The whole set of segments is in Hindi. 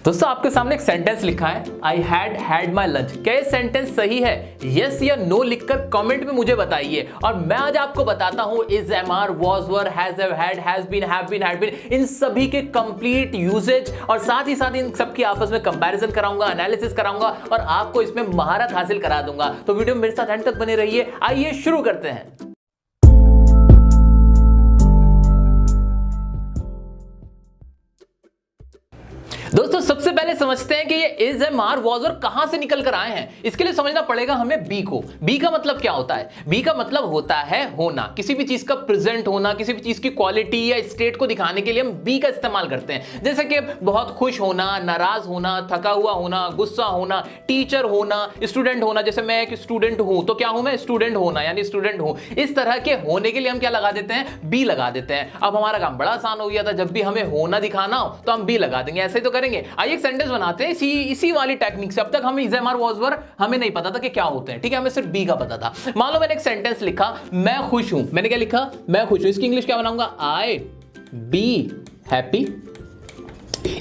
दोस्तों आपके सामने एक सेंटेंस लिखा है आई हैड माई लंच। क्या ये सेंटेंस सही है? यस या नो लिखकर कमेंट में मुझे बताइए। और मैं आज आपको बताता हूं is, am are, was, were, has, have been, had been, इन सभी के कंप्लीट यूजेज और साथ ही साथ इन सबकी आपस में कंपैरिजन कराऊंगा, एनालिसिस कराऊंगा और आपको इसमें महारत हासिल करा दूंगा। तो वीडियो में मेरे साथ एंड तक बने रहिए। आइए शुरू करते हैं। दोस्तों सबसे पहले समझते हैं कि ये इज, एम आर, वॉज और कहां से निकल कर आए हैं। इसके लिए समझना पड़ेगा हमें बी को। बी का मतलब क्या होता है? बी का मतलब होता है होना, किसी भी चीज का प्रेजेंट होना, किसी भी चीज की क्वालिटी या स्टेट को दिखाने के लिए हम बी का इस्तेमाल करते हैं। जैसे कि बहुत खुश होना, नाराज होना, थका हुआ होना, गुस्सा होना, टीचर होना, स्टूडेंट होना। जैसे मैं एक स्टूडेंट हूं तो क्या हूं मैं? स्टूडेंट होना यानी स्टूडेंट हूं। इस तरह के होने के लिए हम क्या लगा देते हैं? बी लगा देते हैं। अब हमारा काम बड़ा आसान हो गया था, जब भी हमें होना दिखाना हो तो हम बी लगा देंगे। ऐसे ही तो करेंगे। आइए एक सेंटेंस बनाते हैं इसी वाली टेक्निक से। अब तक हमें इज, एम आर, वॉज, वर हमें नहीं पता था कि क्या होते हैं, ठीक है? हमें सिर्फ बी का पता था। मान लो मैंने एक सेंटेंस लिखा मैं खुश हूं। मैंने क्या लिखा? मैं खुश हूं। इसकी इंग्लिश क्या बनाऊंगा? आई बी हैप्पी।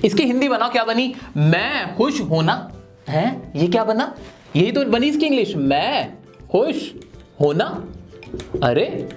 इसकी हिंदी बनाओ, क्या बनी? मैं खुश होना है। ये क्या बना? यही तो बनी इसकी इंग्लिश, मैं खुश होना। अरे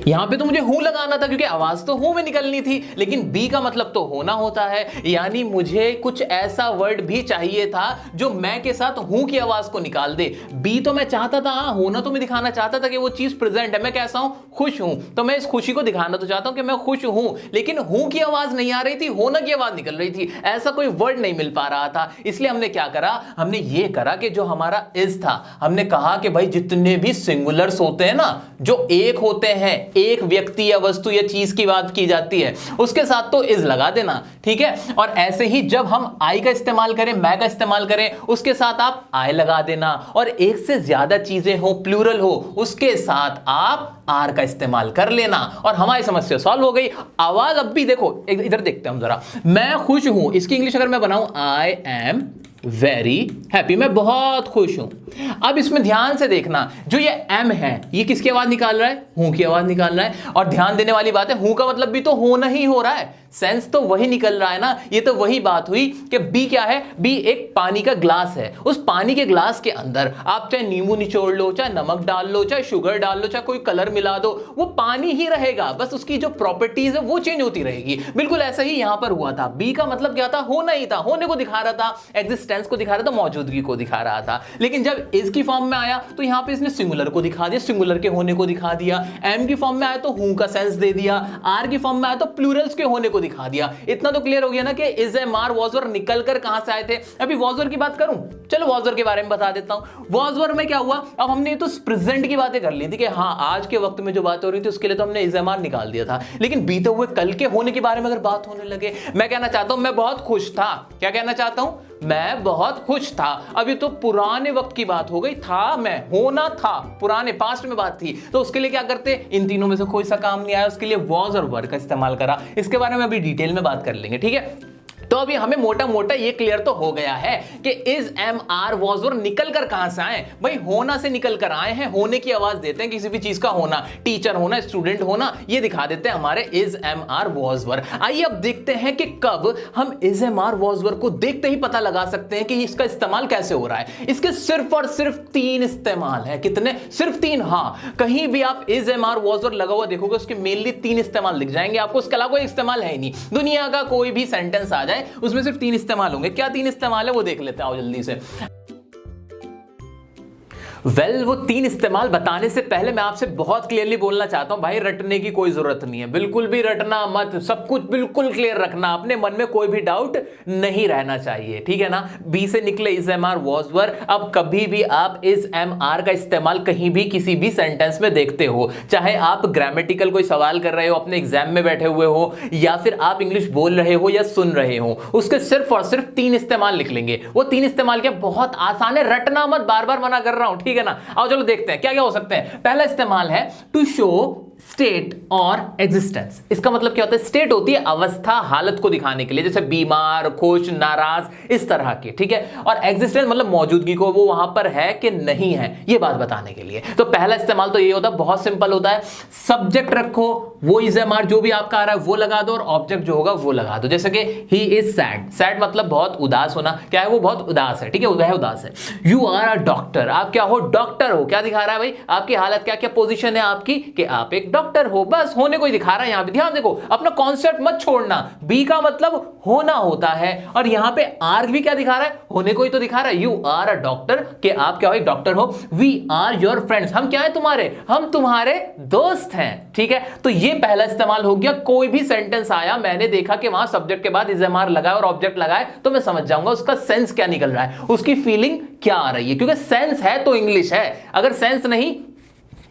यहां पे तो मुझे हूं लगाना था क्योंकि आवाज तो हूं में निकलनी थी, लेकिन बी का मतलब तो होना होता है। यानी मुझे कुछ ऐसा वर्ड भी चाहिए था जो मैं के साथ हूं की आवाज को निकाल दे। बी तो मैं चाहता था, होना तो मैं दिखाना चाहता था कि वो चीज प्रेजेंट है। मैं कैसा हूं? खुश हूं। तो मैं इस खुशी को दिखाना तो चाहता हूं कि मैं खुश हूं, लेकिन हूं की आवाज नहीं आ रही थी, होना की आवाज निकल रही थी। ऐसा कोई वर्ड नहीं मिल पा रहा था। इसलिए हमने क्या करा? हमने ये करा कि जो हमारा इज था, हमने कहा कि भाई जितने भी सिंगुलर्स होते हैं ना, जो एक होते हैं, एक व्यक्ति या वस्तु या चीज की बात की जाती है, उसके साथ तो इज लगा देना, ठीक है? और ऐसे ही जब हम आई का इस्तेमाल करें, मैं का इस्तेमाल करें, उसके साथ आप आई लगा देना। और एक से ज्यादा चीजें हो, प्लूरल हो, उसके साथ आप आर का इस्तेमाल कर लेना और हमारी समस्या सॉल्व हो गई। आवाज अब भी देखो, इधर देखते हैं हम जरा। मैं खुश हूं, इसकी इंग्लिश अगर मैं बनाऊं आई एम वेरी हैप्पी, मैं बहुत खुश हूं। अब इसमें ध्यान से देखना, जो ये एम है ये किसकी आवाज निकाल रहा है? हूं की आवाज निकाल रहा है। और ध्यान देने वाली बात है, हूं का मतलब भी तो होना ही हो रहा है, सेंस तो वही निकल रहा है ना। ये तो वही बात हुई कि बी क्या है? बी एक पानी का ग्लास है। उस पानी के ग्लास के अंदर आप चाहे नींबू निचोड़ लो, चाहे नमक डाल लो, चाहे शुगर डाल लो, चाहे कोई कलर मिला दो, वो पानी ही रहेगा, बस उसकी जो प्रॉपर्टीज है वो चेंज होती रहेगी। बिल्कुल ऐसा ही यहां पर हुआ था। बी का मतलब क्या था? होना ही था, होने को दिखा रहा था, एग्जिस्टेंस को दिखा रहा था, मौजूदगी को दिखा रहा था। लेकिन जब इज की फॉर्म में आया तो यहां पे इसने सिंगुलर को दिखा दिया, सिंगुलर के होने को दिखा दिया। एम की फॉर्म में आया तो हूं का सेंस दे दिया। आर की फॉर्म में आया तो प्लूरल्स के होने को दिखा दिया। इतना तो क्लियर हो गया ना कि इज, एम आर, वॉज, वर निकल कर कहां से आए थे। अभी वॉज, वर की बात करूं, चलो वॉज, वर के बारे में बता देता हूं। वॉज, वर में क्या हुआ? अब हमने तो प्रेजेंट की बातें कर ली थी कि हाँ आज के वक्त में जो बात हो रही थी उसके लिए तो हमने इज, एम, आर निकाल दिया था। लेकिन बीते हुए कल के होने के बारे में अगर बात होने लगे, मैं कहना चाहता हूं मैं बहुत खुश था। क्या कहना चाहता हूं? मैं बहुत खुश था। अभी तो पुराने वक्त की बात हो गई, था मैं, होना था, पुराने पास्ट में बात थी। तो उसके लिए क्या करते? इन तीनों में से कोई सा काम नहीं आया, उसके लिए वॉज और वर का इस्तेमाल करा। इसके बारे में अभी डिटेल में बात कर लेंगे, ठीक है? तो अभी हमें मोटा मोटा ये क्लियर तो हो गया है कि इज, एम, आर, वॉज, वर निकल कर कहां से आए? भाई होना से निकल कर आए हैं। होने की आवाज देते हैं, किसी भी चीज का होना, टीचर होना, स्टूडेंट होना, ये दिखा देते हैं हमारे इज, एम, आर, वॉज, वर। आइए अब देखते हैं कि कब हम इज, एम, आर, वॉज, वर को देखते ही पता लगा सकते हैं कि इसका इस्तेमाल कैसे हो रहा है। इसके सिर्फ और सिर्फ 3 इस्तेमाल है। कितने? सिर्फ 3। हाँ, कहीं भी आप इज, एम, आर, वॉज, वर लगा हुआ देखोगे उसके मेनली 3 इस्तेमाल दिख जाएंगे आपको। उसके अलावा कोई इस्तेमाल है ही नहीं। दुनिया का कोई भी सेंटेंस आ जाए उसमें सिर्फ 3 इस्तेमाल होंगे। क्या 3 इस्तेमाल है वो देख लेते हैं, आओ जल्दी से। वो 3 इस्तेमाल बताने से पहले मैं आपसे बहुत क्लियरली बोलना चाहता हूं, भाई रटने की कोई जरूरत नहीं है, बिल्कुल भी रटना मत। सब कुछ बिल्कुल क्लियर रखना, अपने मन में कोई भी डाउट नहीं रहना चाहिए, ठीक है ना? बी से निकले इज, एम, आर, वॉज, वर। अब कभी भी आप इज, एम, आर का इस्तेमाल कहीं भी किसी भी सेंटेंस में देखते हो, चाहे आप ग्रामेटिकल कोई सवाल कर रहे हो, अपने एग्जाम में बैठे हुए हो, या फिर आप इंग्लिश बोल रहे हो या सुन रहे हो, उसके सिर्फ और सिर्फ 3 इस्तेमाल लिख लेंगे। वो 3 इस्तेमाल क्या? बहुत आसान है, रटना मत, बार बार मना कर रहा हूं, ठीक है ना? आओ चलो देखते हैं क्या क्या हो सकते हैं। पहला इस्तेमाल है टू शो स्टेट और एग्जिस्टेंस। इसका मतलब क्या होता है? स्टेट होती है अवस्था, हालत को दिखाने के लिए, जैसे बीमार, खुश, नाराज, इस तरह की, ठीक है। और एग्जिस्टेंस मतलब मौजूदगी को, वो वहां पर है कि नहीं है, ये बात बताने के लिए। तो पहला इस्तेमाल तो ये होता है, बहुत सिंपल होता है, सब्जेक्ट रखो, वो इज एम आर जो भी आपका आ रहा है वो लगा दो, और ऑब्जेक्ट जो होगा वो लगा दो। जैसे कि ही इज सैड, सैड मतलब बहुत उदास होना, क्या है? वो बहुत उदास है, ठीक है, वह उदास है। यू आर अ डॉक्टर, आप क्या हो? डॉक्टर हो। क्या दिखा रहा है भाई? आपकी हालत, क्या क्या पोजीशन है आपकी, कि आप एक डॉक्टर हो, बस होने को ही दिखा रहा है। यहां पे ध्यान देखो, अपना कॉन्सेप्ट मत छोड़ना। बी का मतलब होना होता है, और यहां पे आर भी क्या दिखा रहा है? होने को ही तो दिखा रहा है। यू आर अ डॉक्टर, कि आप क्या हो? एक डॉक्टर हो। वी आर योर फ्रेंड्स, हम क्या है? तुम्हारे, हम तुम्हारे दोस्त हैं, ठीक है। तो ये पहला इस्तेमाल हो गया। कोई भी सेंटेंस आया, मैंने देखा कि वहां सब्जेक्ट के बाद इज एम आर लगा और ऑब्जेक्ट लगाए, तो मैं समझ जाऊंगा उसका सेंस क्या निकल रहा है, उसकी फीलिंग क्या आ रही है, क्योंकि सेंस है तो इंग्लिश है, अगर सेंस नहीं,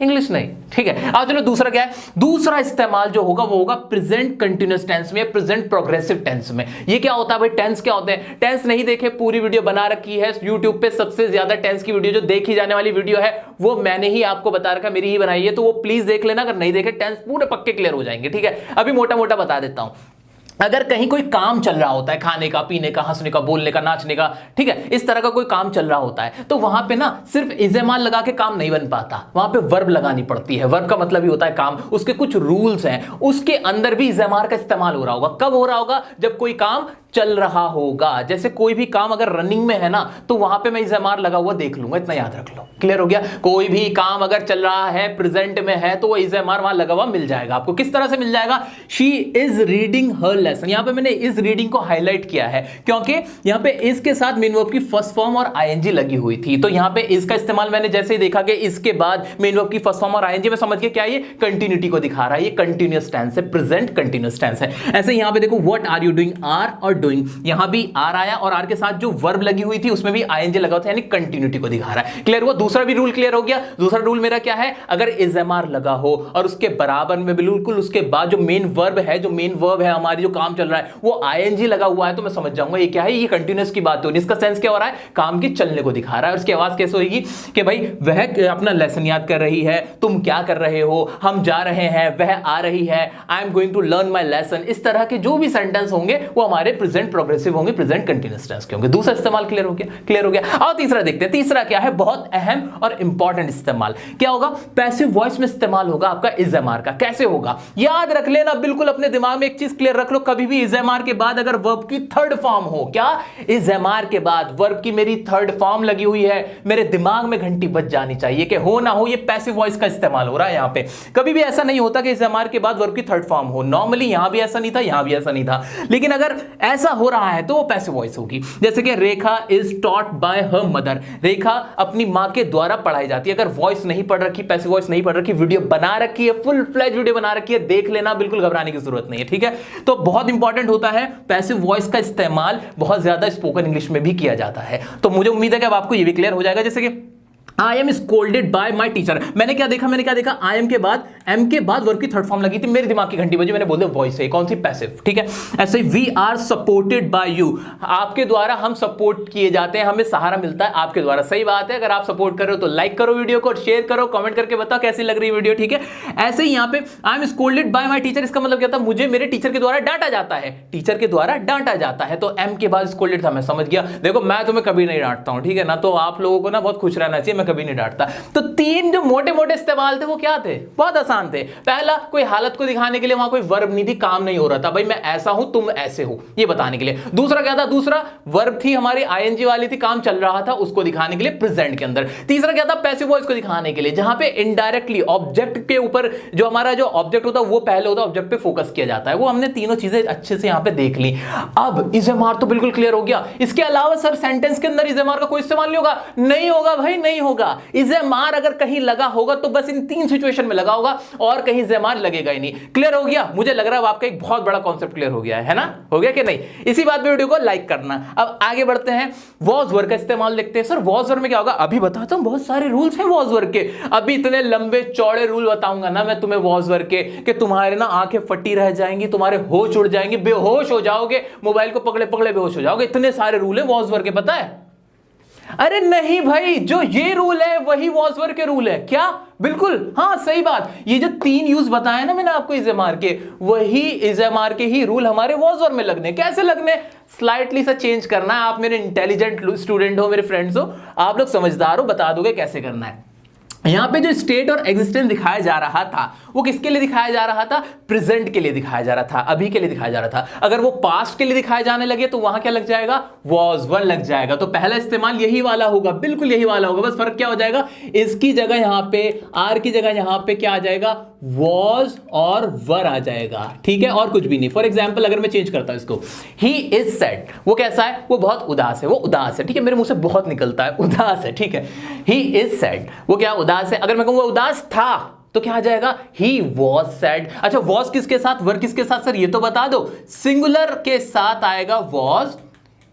इंग्लिश नहीं, ठीक है। अब चलो दूसरा क्या है? दूसरा इस्तेमाल जो होगा वो होगा प्रेजेंट कंटीन्यूअस टेंस में, प्रेजेंट प्रोग्रेसिव टेंस में। ये क्या होता है भाई? टेंस क्या होते हैं? टेंस नहीं देखे, पूरी वीडियो बना रखी है यूट्यूब पे, सबसे ज्यादा टेंस की वीडियो जो देखी जाने वाली वीडियो है वो मैंने ही आपको बता रखा, मेरी ही बनाई है, तो वो प्लीज देख लेना। अगर नहीं देखे, टेंस पूरे पक्के क्लियर हो जाएंगे, ठीक है। अभी मोटा मोटा बता देता हूं। अगर कहीं कोई काम चल रहा होता है, खाने का, पीने का, हंसने का, बोलने का, नाचने का, ठीक है, इस तरह का कोई काम चल रहा होता है, तो वहां पे ना सिर्फ इज़ेमाल लगा के काम नहीं बन पाता, वहां पे वर्ब लगानी पड़ती है। वर्ब का मतलब ही होता है काम, उसके कुछ रूल्स हैं, उसके अंदर भी इज़ेमाल का इस्तेमाल हो रहा होगा। कब हो रहा होगा? जब कोई काम चल रहा होगा। जैसे कोई भी काम अगर रनिंग में है ना, तो वहां पे मैं इज़ेमाल लगा हुआ देख लूंगा, इतना याद रख लो। क्लियर हो गया? कोई भी काम अगर चल रहा है, प्रेजेंट में है, तो वो इज़ेमाल वहां लगा हुआ मिल जाएगा आपको। किस तरह से मिल जाएगा? She is reading her lesson. यहां पे मैंने इज रीडिंग को हाईलाइट किया है क्योंकि यहां पे इज के साथ मेन वर्ब की फर्स्ट फॉर्म और आईएनजी लगी हुई थी। तो यहां पे इज का इस्तेमाल मैंने जैसे ही देखा कि इसके बाद मेन वर्ब की फर्स्ट फॉर्म और आईएनजी, में समझ के क्या ये कंटिन्यूटी को दिखा रहा है, ये कंटिन्यूअस टेंस है, प्रेजेंट कंटिन्यूअस टेंस है। ऐसे यहां पे देखो, what are you doing, are और डूइंग, यहां भी आर आया और आर के साथ जो वर्ब लगी हुई थी उसमें भी आईएनजी लगा था, यानी कंटिन्यूटी को दिखा रहा है। क्लियर हुआ? दूसरा भी रूल क्लियर हो गया। दूसरा रूल मेरा क्या है? अगर इज़एमआर लगा हो और उसके बराबर में बिल्कुल उसके बाद जो मेन वर्ब है, जो मेन वर्ब है हमारी, जो काम चल रहा है, वो आईएनजी लगा हुआ है, तो मैं समझ जाऊंगा ये क्या है, ये कंटीन्यूअस की बात हो रही है। इसका सेंस क्या हो रहा है? काम की चलने को दिखा रहा है। और उसकी आवाज कैसे होगी कि भाई वह अपना लेसन याद कर रही है, तुम क्या कर रहे हो, हम जा रहे हैं, वह आ रही है, I am going to learn my lesson. इस तरह के जो भी सेंटेंस होंगे वो हमारे प्रेजेंट प्रोग्रेसिव होंगे, प्रेजेंट कंटीन्यूअस टेंस के होंगे। दूसरा इस्तेमाल क्लियर हो गया? क्लियर हो गया। और तीसरा देखते हैं। तीसरा क्या है? बहुत अहम और इंपॉर्टेंट इस्तेमाल क्या होगा? पैसिव वॉइस में इस्तेमाल होगा आपका इज़एमआर का। कैसे होगा? याद रख लेना, बिल्कुल अपने दिमाग में एक चीज क्लियर रख लो, कभी भी इज़एमआर के बाद अगर वर्ब की थर्ड फॉर्म हो, क्या इज़एमआर के बाद वर्ब की मेरी थर्ड फॉर्म लगी हुई है, मेरे दिमाग में घंटी बज जानी चाहिए कि हो ना हो ये पैसिव वॉइस का इस्तेमाल हो रहा है। यहां पे कभी भी ऐसा नहीं होता कि इज़एमआर के बाद वर्ब की थर्ड फॉर्म हो। नॉर्मली यहां भी ऐसा नहीं था, यहां भी ऐसा नहीं था, लेकिन अगर ऐसा हो रहा है तो वो पैसिव वॉइस होगी। जैसे कि Rekha is taught by her mother, Rekha अपनी मां के द्वारा पढ़ाई जाती है। अगर वॉइस नहीं पढ़ रखी, पैसिव वॉइस नहीं पढ़ रखी, वीडियो बना रखी है, फुल फ्लेज वीडियो बना रखी है, देख लेना, बिल्कुल घबराने की जरूरत नहीं है, ठीक है। तो बहुत इंपॉर्टेंट होता है, पैसिव वॉइस का इस्तेमाल बहुत ज्यादा स्पोकन इंग्लिश में भी किया जाता है। तो मुझे उम्मीद है कि अब आपको ये भी क्लियर हो जाएगा। जैसे कि I am scolded bye my teacher, मैंने क्या देखा? आई एम के बाद एम के बाद वर्ब की थर्ड फॉर्म लगी थी, मेरे दिमाग की घंटी बजी, मैंने बोल दिया वॉइस है, कौन सी? पैसिव, ठीक है। ऐसे we are supported by you, आपके द्वारा हम सपोर्ट किए जाते हैं, हमें सहारा मिलता है आपके द्वारा। सही बात है। अगर आप सपोर्ट कर रहे हो तो लाइक करो वीडियो को, शेयर करो, कमेंट करके बताओ कैसी लग रही है वीडियो, ठीक है। ऐसे ही यहाँ पे I am scolded bye my teacher, इसका मतलब क्या था? मुझे मेरे टीचर के द्वारा डांटा जाता है, टीचर के द्वारा डांटा जाता है। तो एम के बाद स्कोल्डेड था, मैं समझ गया। देखो मैं तुम्हें कभी नहीं डांटता हूं, ठीक है ना, तो आप लोगों को ना बहुत खुश रहना चाहिए, मैं कभी नहीं डांटता। तो तीन जो मोटे मोटे इस्तेमाल थे वो क्या थे? बहुत आसान थे। पहला, कोई हालत को दिखाने के लिए, वहां कोई वर्ब नहीं थी, काम नहीं हो रहा था, भाई मैं ऐसा हूं, तुम ऐसे हो, ये बताने के लिए। दूसरा क्या था? दूसरा वर्ब थी हमारी आईएनजी वाली थी, काम चल रहा था, उसको दिखाने के लिए प्रेजेंट के अंदर। तीसरा क्या था? पैसिव वॉइस को दिखाने के लिए, जहां पे इनडायरेक्टली ऑब्जेक्ट के ऊपर जो हमारा जो ऑब्जेक्ट होता है वो पहले होता है, ऑब्जेक्ट पे फोकस किया जाता है। वो हमने तीनों चीजें अच्छे से यहां पे देख ली। अब इज़एमआर तो बिल्कुल क्लियर हो गया। इसके अलावा सर सेंटेंस के अंदर इज़एमआर का कोई इस्तेमाल नहीं होगा? नहीं होगा भाई, नहीं होगा। इज़एमआर अगर कहीं लगा होगा तो बस इन तीन सिचुएशन में लगा होगा, और कहीं इज़एमआर लगेगा ही नहीं। क्लियर हो गया? मुझे लग रहा है आपका एक बहुत बड़ा कॉन्सेप्ट क्लियर हो गया है ना? हो गया कि नहीं? इसी बात पे वीडियो को लाइक करना। अब आगे बढ़ते हैं, वॉज वर्ब का इस्तेमाल देखते हैं। सर वॉज वर्ब में क्या होगा? अभी बताता हूं, बहुत सारे रूल्स हैं वॉज वर्ब के। अभी इतने लंबे चौड़े रूल बताऊंगा ना मैं तुम्हें वॉज वर्ब के, कि तुम्हारे ना आंखें फटी रह जाएंगी, तुम्हारे होश उड़ जाएंगे, बेहोश हो जाओगे, मोबाइल को पकड़े पकड़े बेहोश हो जाओगे। इतने सारे रूल है वॉज वर्ब के, पता है? अरे नहीं भाई, जो ये रूल है वही वॉज वर्ब के रूल है। क्या? बिल्कुल, हाँ सही बात। ये जो 3 यूज बताए ना मैंने आपको इज एम आर के, वही इज एम आर के ही रूल हमारे वॉज और में लगने। कैसे लगने? स्लाइटली सा चेंज करना है। आप मेरे इंटेलिजेंट स्टूडेंट हो, मेरे फ्रेंड्स हो, आप लोग समझदार हो, बता दोगे कैसे करना है। यहां पे जो स्टेट और एग्जिस्टेंस दिखाया जा रहा था वो किसके लिए दिखाया जा रहा था? प्रेजेंट के लिए दिखाया जा रहा था, अभी के लिए दिखाया जा रहा था। अगर वो पास्ट के लिए दिखाए जाने लगे तो वहां क्या लग जाएगा? was वन लग जाएगा। तो पहला इस्तेमाल यही वाला होगा, बिल्कुल यही वाला होगा। बस फर्क क्या हो जाएगा? इसकी जगह यहां पे आर की जगह यहां पे क्या आ जाएगा? was और वर आ जाएगा, ठीक है, और कुछ भी नहीं। फॉर एग्जाम्पल अगर मैं चेंज करता हूं इसको, ही इज सैड, वो कैसा है? वो बहुत उदास है, वो उदास है, ठीक है, मेरे मुंह से बहुत निकलता है, उदास है, ठीक है। ही इज सैड, वो क्या उदास है। अगर मैं कहूं वो उदास था तो क्या आ जाएगा? He was sad. अच्छा, वॉज किसके साथ, वर किसके साथ? सर ये तो बता दो। सिंगुलर के साथ आएगा वॉज,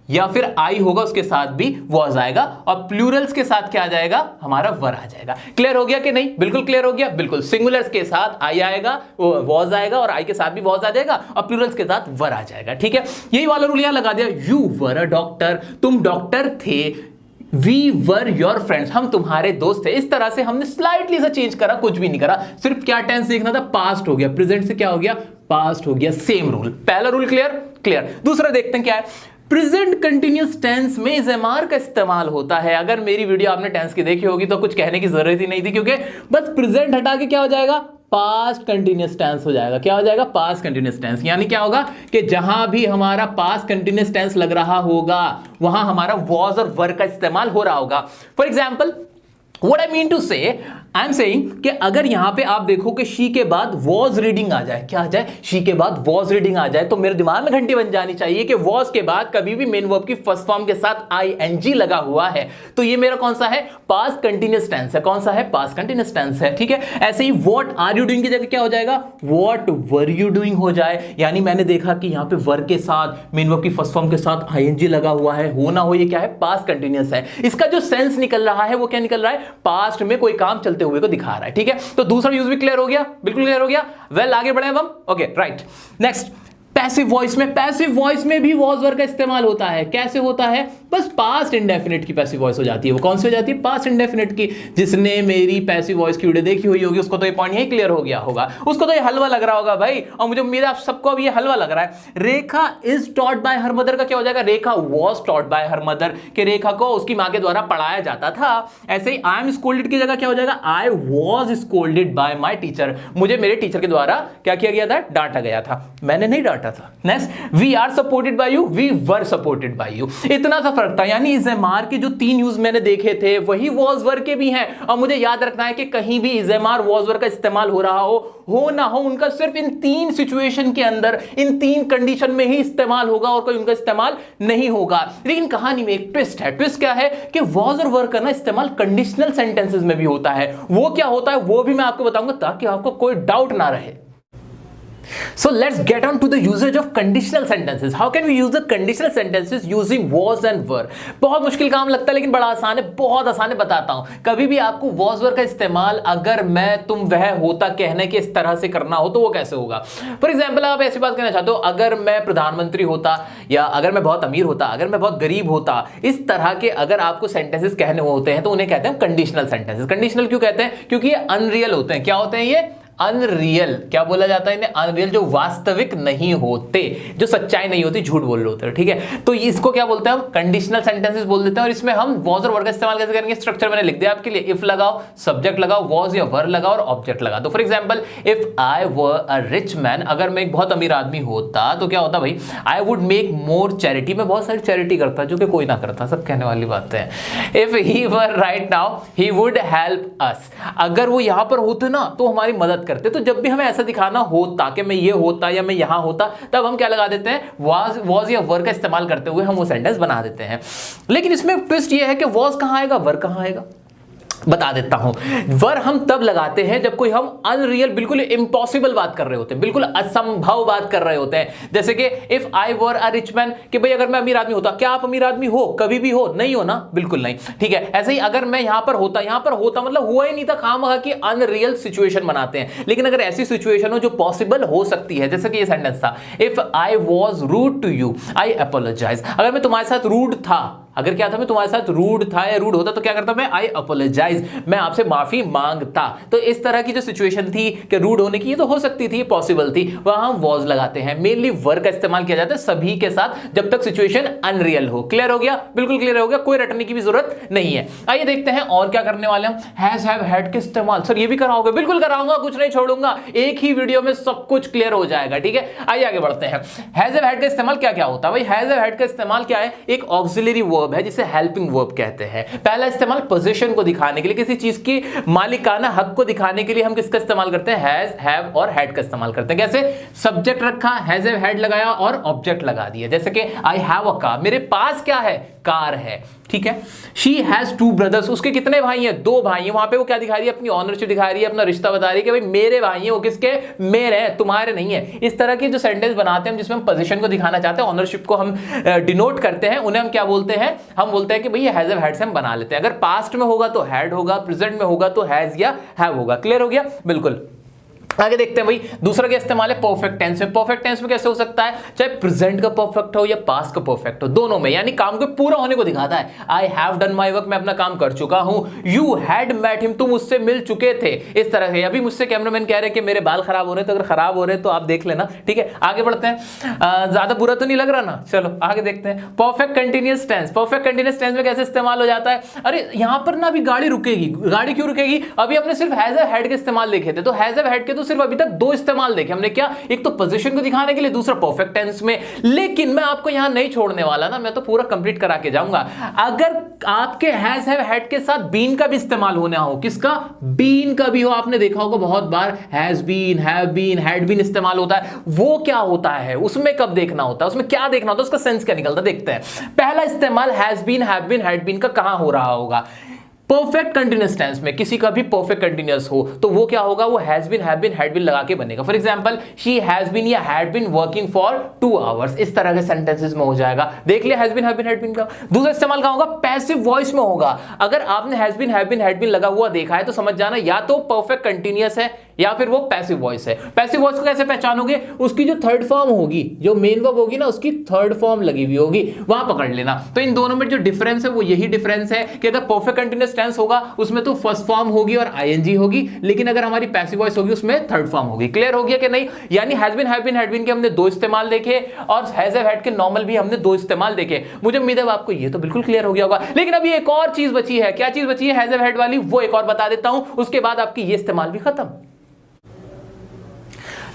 या फिर आई होगा उसके साथ भी वॉज आएगा, और प्लूरल्स के साथ क्या आ जाएगा? हमारा वर आ जाएगा। क्लियर हो गया कि नहीं? बिल्कुल क्लियर हो गया, बिल्कुल। सिंगुलर्स के साथ आई आएगा, वॉज आएगा, और आई के साथ भी वॉज आ जाएगा, और प्लूरल्स के साथ वर आ जाएगा, ठीक है। यही वाला रूल यहां लगा दिया। यू वर अ डॉक्टर, तुम डॉक्टर थे। वी वर योर फ्रेंड्स, हम तुम्हारे दोस्त थे। इस तरह से हमने स्लाइटली सा चेंज करा, कुछ भी नहीं करा, सिर्फ क्या टेंस देखना था, पास्ट हो गया, प्रेजेंट से क्या हो गया? पास्ट हो गया। सेम रूल, पहला रूल क्लियर? क्लियर। दूसरा देखते हैं क्या है। प्रेजेंट कंटिन्यूअस टेंस में इज एम आर का इस्तेमाल होता है। अगर मेरी वीडियो आपने टेंस की देखी होगी तो कुछ कहने की जरूरत ही नहीं थी, क्योंकि बस प्रेजेंट हटा के क्या हो जाएगा? पास्ट कंटिन्यूअस टेंस हो जाएगा। क्या हो जाएगा? Past continuous tense. यानी क्या होगा कि जहां भी हमारा पास्ट कंटिन्यूअस टेंस लग रहा होगा वहां हमारा वॉज और वर का इस्तेमाल हो रहा होगा। For example What I mean to say, I am saying कि अगर यहां पे आप देखो कि शी के बाद was reading आ जाए, क्या आ जाए? शी के बाद was reading आ जाए, तो मेरे दिमाग में घंटी बन जानी चाहिए कि was के बाद कभी भी मेन वर्ब की फर्स्ट फॉर्म के साथ ing लगा हुआ है, तो ये मेरा कौन सा है? पास्ट कंटिन्यूअस टेंस है। कौन सा है? पास्ट कंटिन्यूअस टेंस है, ठीक है। ऐसे ही what are you doing की जगह क्या हो जाएगा? what were you doing हो जाए। यानी मैंने देखा कि यहां पे वर के साथ मेन वर्ब की फर्स्ट फॉर्म के साथ ing लगा हुआ है, हो ना हो ये क्या है? पास्ट कंटिन्यूअस है। इसका जो सेंस निकल रहा है वो क्या निकल रहा है? पास्ट में कोई काम चलते हुए को दिखा रहा है, ठीक है। तो दूसरा यूज भी क्लियर हो गया, बिल्कुल क्लियर हो गया। वेल आगे बढ़े अब हम। Okay right, next passive voice में। पैसिव वॉइस में भी वॉज वर का इस्तेमाल होता है। कैसे होता है? बस पास्ट इंडेफिनिट की पैसिव वॉइस हो जाती है। वो कौन सी हो जाती है? पास्ट इंडेफिनिट की। जिसने मेरी पैसिव वॉइस की वीडियो देखी हुई होगी उसको तो ये पॉइंट यही क्लियर हो गया होगा, उसको तो ये हलवा लग रहा होगा भाई, और मुझे उम्मीद है आप सबको अब ये हलवा लग रहा है। Rekha is taught by her mother का क्या हो जाएगा? Rekha was taught by her mother, कि रेखा को उसकी मां के द्वारा पढ़ाया जाता था। ऐसे ही आई एम स्कोल्डेड की जगह क्या हो जाएगा? I was scolded bye my teacher, मुझे मेरे टीचर के द्वारा क्या किया गया था? डांटा गया था, मैंने नहीं डांटा था। Next, we are supported by you, we were supported by you. इतना सा फर्क था। यानी इज एम आर के जो 3 यूज मैंने देखे थे वही वॉज वर के भी हैं, और मुझे याद रखना है कि कहीं भी is am are was were का इस्तेमाल हो रहा हो ना हो, उनका सिर्फ इन 3 सिचुएशन के अंदर, इन 3 कंडीशन में ही इस्तेमाल होगा, और कोई उनका इस्तेमाल नहीं होगा। लेकिन कहानी में एक ट्विस्ट है। ट्विस्ट क्या है? कि वॉज और वर का ना इस्तेमाल कंडीशनल सेंटेंसेस में भी होता है। वो क्या होता है वो भी मैं आपको बताऊंगा, ताकि आपको कोई डाउट ना रहे। So let's get on to the usage of conditional sentences. How can we use the conditional sentences using was and were? बहुत मुश्किल काम लगता है लेकिन बड़ा आसान है, बहुत आसान है, बताता हूं। कभी भी आपको was were का इस्तेमाल अगर मैं तुम वह होता कहने के इस तरह से करना हो तो वो कैसे होगा? फॉर एग्जाम्पल आप ऐसी बात कहना चाहते हो, अगर मैं प्रधानमंत्री होता, या अगर मैं बहुत अमीर होता, अगर मैं बहुत गरीब होता, इस तरह के अगर आपको सेंटेंसेस कहने होते हैं तो उन्हें कहते हैं कंडीशनल सेंटेंसेस। कंडीशनल क्यों कहते हैं? क्योंकि ये अनरियल होते हैं। क्या होते हैं ये? अनरियल। क्या बोला जाता है इन्हें? अनरियल, जो वास्तविक नहीं होते, जो सच्चाई नहीं होती, झूठ बोल रहे होते हैं, ठीक है। तो इसको क्या बोलते हैं हम? कंडीशनल सेंटेंसेस बोल देते हैं। और इसमें हम वॉज और वर का इस्तेमाल कैसे करेंगे? स्ट्रक्चर मैंने लिख दिया आपके लिए। इफ लगाओ, सब्जेक्ट लगाओ, वॉज या वर लगाओ, और ऑब्जेक्ट लगा दो। For example, if I were a rich man, अगर मैं एक बहुत अमीर आदमी होता तो क्या होता भाई? I would make more charity, मैं बहुत सारी चैरिटी करता, जो कि कोई ना करता, सब कहने वाली बातें हैं। If he were right now he would help us, अगर वो यहां पर होते ना तो हमारी मदद करते। तो जब भी हमें ऐसा दिखाना होता कि मैं ये होता या मैं यहां होता, तब हम क्या लगा देते हैं? वॉज या वर का इस्तेमाल करते हुए हम वो सेंटेंस बना देते हैं। लेकिन इसमें ट्विस्ट ये है कि वॉज कहां आएगा, वर कहां आएगा? बता देता हूं। वर हम तब लगाते हैं जब कोई हम अनरियल, बिल्कुल इम्पॉसिबल बात कर रहे होते हैं, बिल्कुल असंभव बात कर रहे होते हैं। जैसे कि if I were a rich man, कि भाई अगर मैं अमीर आदमी होता, क्या आप अमीर आदमी हो? कभी भी हो? नहीं हो ना, बिल्कुल नहीं, ठीक है। ऐसे ही अगर मैं यहां पर होता, यहां पर होता मतलब हुआ ही नहीं था, खामखा की अनरियल सिचुएशन बनाते हैं। लेकिन अगर ऐसी सिचुएशन हो जो पॉसिबल हो सकती है, जैसे कि ये सेंटेंस था, if I was rude to you I apologise, अगर मैं तुम्हारे साथ रूड था, अगर क्या था मैं तुम्हारे साथ रूड था या रूड होता तो क्या करता मैं, आई अपोलोजाइज, मैं आपसे माफी मांगता। तो इस तरह की जो सिचुएशन थी कि रूड होने की, ये तो हो सकती थी, पॉसिबल थी, वहां हम वॉज लगाते हैं। मेनली वर्ब का इस्तेमाल किया जाता है सभी के साथ जब तक सिचुएशन अनरियल हो। क्लियर हो गया? बिल्कुल क्लियर हो गया, कोई रटने की भी जरूरत नहीं है। आइए देखते हैं और क्या करने वाले हम। हैज हैव हैड के इस्तेमाल सर ये भी कराओगे? बिल्कुल कराऊंगा, कुछ नहीं छोड़ूंगा, एक ही वीडियो में सब कुछ क्लियर हो जाएगा। ठीक है, आइए आगे बढ़ते हैं। हैज हैव हैड का इस्तेमाल क्या क्या होता है भाई? हैज हैव हैड का इस्तेमाल क्या है? एक ऑक्सिलरी वर्ब है जिसे हेल्पिंग वर्ब कहते हैं। पहला इस्तेमाल पोजीशन को दिखाने के लिए, किसी चीज की मालिकाना हक को दिखाने के लिए हम किसका इस्तेमाल करते हैं? हैज, हैव और हैड का इस्तेमाल करते हैं। कैसे? सब्जेक्ट रखा, हैज हैव हैड लगाया और ऑब्जेक्ट लगा दिया। जैसे कि आई हैव अ कार, मेरे पास क्या है? कार है। ठीक है। शी हैज टू ब्रदर्स, उसके कितने भाई हैं? 2 भाई हैं। वहां पे वो क्या दिखा रही है? अपनी ऑनरशिप दिखा रही है, अपना रिश्ता बता रही है कि भाई मेरे भाई हैं। वो किसके? मेरे हैं, तुम्हारे नहीं है। इस तरह की जो सेंटेंस बनाते हैं जिसमें हम पोजीशन को दिखाना चाहते हैं, ऑनरशिप को हम डिनोट करते हैं, उन्हें हम क्या बोलते हैं? हम बोलते हैं कि भाई हैज हैव हैड से हम बना लेते हैं। अगर पास्ट में होगा तो हैड होगा, प्रेजेंट में होगा तो हैज या हैव होगा। क्लियर हो गया? बिल्कुल। आगे देखते हैं भाई, दूसरा क्या इस्तेमाल है? परफेक्ट टेंस में। परफेक्ट टेंस में कैसे हो सकता है? चाहे प्रेजेंट का परफेक्ट हो या पास्ट का परफेक्ट हो, दोनों में, यानी काम को पूरा होने को दिखाता है। I have done my work, मैं अपना काम कर चुका हूं। यू हैड मेट हिम, तुम उससे मिल चुके थे। इस तरह से। अभी मुझसे कैमरामैन कह रहे हैं कि मेरे बाल खराब हो रहे हैं, तो अगर खराब हो रहे हैं तो आप देख लेना। ठीक है, आगे बढ़ते हैं। ज्यादा बुरा तो नहीं लग रहा ना? चलो आगे देखते हैं। Perfect continuous tense. Perfect continuous tense में कैसे इस्तेमाल हो जाता है? अरे यहां पर ना अभी गाड़ी रुकेगी। गाड़ी क्यों रुकेगी? अभी हमने सिर्फ हैज हैव हैड के इस्तेमाल देखे थे, तो हैज हैव हैड के तो सिर्फ अभी तक 2 इस्तेमाल देखे हमने। क्या? एक तो पोजीशन को दिखाने के लिए, दूसरा परफेक्ट टेंस में। लेकिन मैं आपको यहां नहीं छोड़ने वाला ना, मैं तो पूरा कंप्लीट करा के जाऊंगा। अगर आपके हैज हैव हैड के साथ बीन का भी इस्तेमाल होना हो, किसका? बीन का भी हो, आपने देखा होगा बहुत बार has been, have been, had been इस्तेमाल होता है। वो क्या होता है? उसमें कब देखना होता है? उसमें क्या देखना होता है? उसका सेंस क्या निकलता है? देखते हैं। पहला इस्तेमाल has been, have been, had been का कहां हो रहा होगा? परफेक्ट कंटीन्यूअस टेंस में। किसी का भी परफेक्ट कंटीन्यूअस हो तो वो क्या होगा? वो has been, have been, had been लगा के बनेगा। For example, she has been या had been working for 2 hours. इस तरह के सेंटेंसेस में हो जाएगा। देख लिया has been, have been, had been का। दूसरा इस्तेमाल कहां होगा? पैसिव वॉइस में होगा। अगर आपने has been, have been, had been लगा हुआ देखा है तो समझ जाना या तो परफेक्ट कंटीन्यूअस है या फिर वो पैसिव वॉइस है। पैसिव वॉइस को कैसे पहचानोगे? उसकी जो थर्ड फॉर्म होगी, जो मेन वर्ब होगी ना, उसकी थर्ड फॉर्म लगी हुई होगी, वहां पकड़ लेना। तो इन दोनों में जो डिफरेंस है वो यही डिफरेंस है कि अगर परफेक्ट कंटीन्यूअस टेंस होगा उसमें तो फर्स्ट फॉर्म होगी और आईएनजी होगी, लेकिन अगर हमारी पैसिव वॉइस होगी उसमें थर्ड फॉर्म होगी। क्लियर हो गया कि नहीं? यानी has been, have been, had been के हमने 2 इस्तेमाल देखे और हैज हैव हैड के नॉर्मल भी हमने 2 इस्तेमाल देखे। मुझे उम्मीद है आपको ये तो बिल्कुल क्लियर हो गया होगा। लेकिन अभी एक और चीज बची है। क्या चीज बची है? हैज हैव हैड वाली, वो एक और बता देता हूं, उसके बाद आपकी ये इस्तेमाल भी खत्म।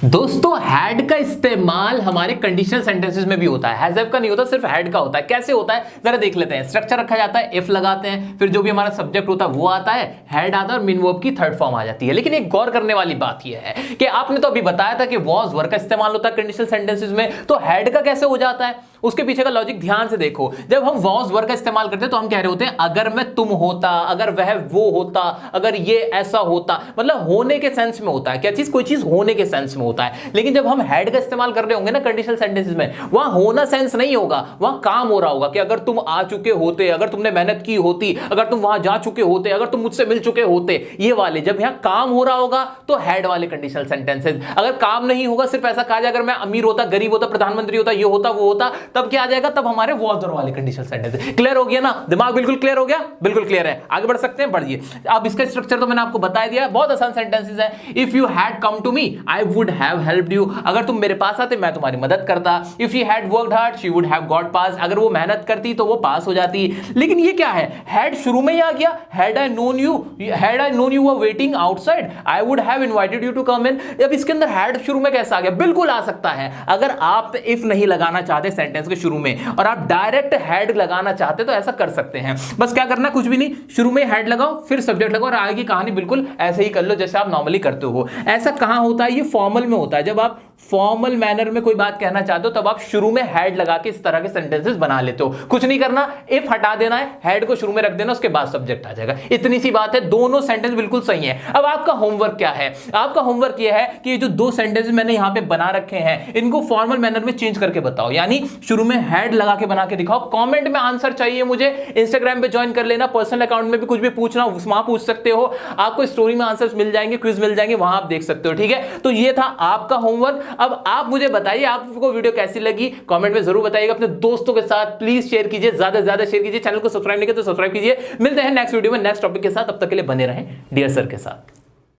दोस्तों हैड का इस्तेमाल हमारे कंडीशनल सेंटेंसेस में भी होता है, हैज हैव का नहीं होता, सिर्फ हैड का होता है। कैसे होता है जरा देख लेते हैं। स्ट्रक्चर रखा जाता है, इफ लगाते हैं, फिर जो भी हमारा सब्जेक्ट होता है वो आता है, हैड आता है और मेन वर्ब की थर्ड फॉर्म आ जाती है। लेकिन एक गौर करने वाली बात यह है कि आपने तो अभी बताया था कि वॉज वर्ब का इस्तेमाल होता है कंडीशनल सेंटेंसेस में, तो हैड का कैसे हो जाता है? उसके पीछे का लॉजिक ध्यान से देखो। जब हम वॉज वर्ब का इस्तेमाल करते हैं तो हम कह रहे होते हैं अगर मैं तुम होता, अगर वह वो होता, अगर ये ऐसा होता, मतलब होने के सेंस में होता है। क्या चीज? कोई चीज होने के सेंस में होता है। लेकिन जब हम हैड का इस्तेमाल कर रहे होंगे ना कंडीशनल सेंटेंसेस में, वहां होना सेंस नहीं होगा, वहां काम हो रहा होगा कि अगर तुम आ चुके होते, अगर तुमने मेहनत की होती, अगर तुम वहां जा चुके होते, अगर तुम मुझसे मिल चुके होते, ये वाले। जब यहां काम हो रहा होगा तो हैड वाले कंडीशनल सेंटेंसेस। अगर काम नहीं होगा, सिर्फ ऐसा कहा जाए अगर मैं अमीर होता, गरीब होता, प्रधानमंत्री होता, ये होता, वो होता, तब क्या आ जाएगा? तब हमारे वॉज वर्ब वाले कंडीशनल सेंटेंस। क्लियर हो गया ना? दिमाग बिल्कुल क्लियर हो गया? बिल्कुल क्लियर है। आगे बढ़ सकते हैं, बढ़िए। अब इसका स्ट्रक्चर तो मैंने आपको बता दिया, बहुत आसान सेंटेंसेस है। If you had come to me I would have helped you, अगर तुम मेरे पास आते मैं तुम्हारी मदद करता। If she had worked hard she would have got pass, अगर वो मेहनत करती तो वो पास हो जाती। लेकिन ये क्या है? हैड शुरू में ही आ गया। Had I known you were waiting outside I would have invited you to come in. अब इसके अंदर हैड शुरू में कैसे आ गया? बिल्कुल आ सकता है। अगर आप इफ नहीं लगाना चाहते सेंटेंस के शुरू में और आप डायरेक्ट हैड लगाना चाहते तो ऐसा कर सकते हैं। बस क्या करना, कुछ भी नहीं, शुरू में हैड लगाओ, फिर सब्जेक्ट लगाओ और आगे की कहानी बिल्कुल ऐसे ही कर लो जैसे आप नॉर्मली करते हो। ऐसा कहां होता है? ये फॉर्मल में होता है। जब आप फॉर्मल मैनर में कोई बात कहना चाहते हो तब आप शुरू में हैड लगा के इस तरह के सेंटेंसेस बना लेते हो। कुछ नहीं करना, इफ हटा देना है, हैड को शुरू में रख देना, उसके बाद सब्जेक्ट आ जाएगा। इतनी सी बात है, दोनों सेंटेंस बिल्कुल सही है। अब आपका होमवर्क क्या है? आपका होमवर्क यह है कि ये जो 2 सेंटेंस मैंने यहां पे बना रखे हैं इनको फॉर्मल मैनर में चेंज करके बताओ, यानी शुरू में हैड लगा के बना के दिखाओ। कमेंट में आंसर चाहिए मुझे, इंस्टाग्राम पे ज्वाइन कर लेना, पर्सनल अकाउंट में भी कुछ भी पूछना वहां पूछ सकते हो, आपको स्टोरी में आंसर्स मिल जाएंगे, क्विज मिल जाएंगे, वहां आप देख सकते हो। ठीक है, तो ये था आपका होमवर्क। अब आप मुझे बताइए आपको वीडियो कैसी लगी, कमेंट में जरूर बताइएगा। अपने दोस्तों के साथ प्लीज शेयर कीजिए, ज्यादा से ज्यादा शेयर कीजिए। चैनल को सब्सक्राइब नहीं किया तो सब्सक्राइब कीजिए। मिलते हैं नेक्स्ट वीडियो में नेक्स्ट टॉपिक के साथ, तब तक के लिए बने रहें डियर सर के साथ।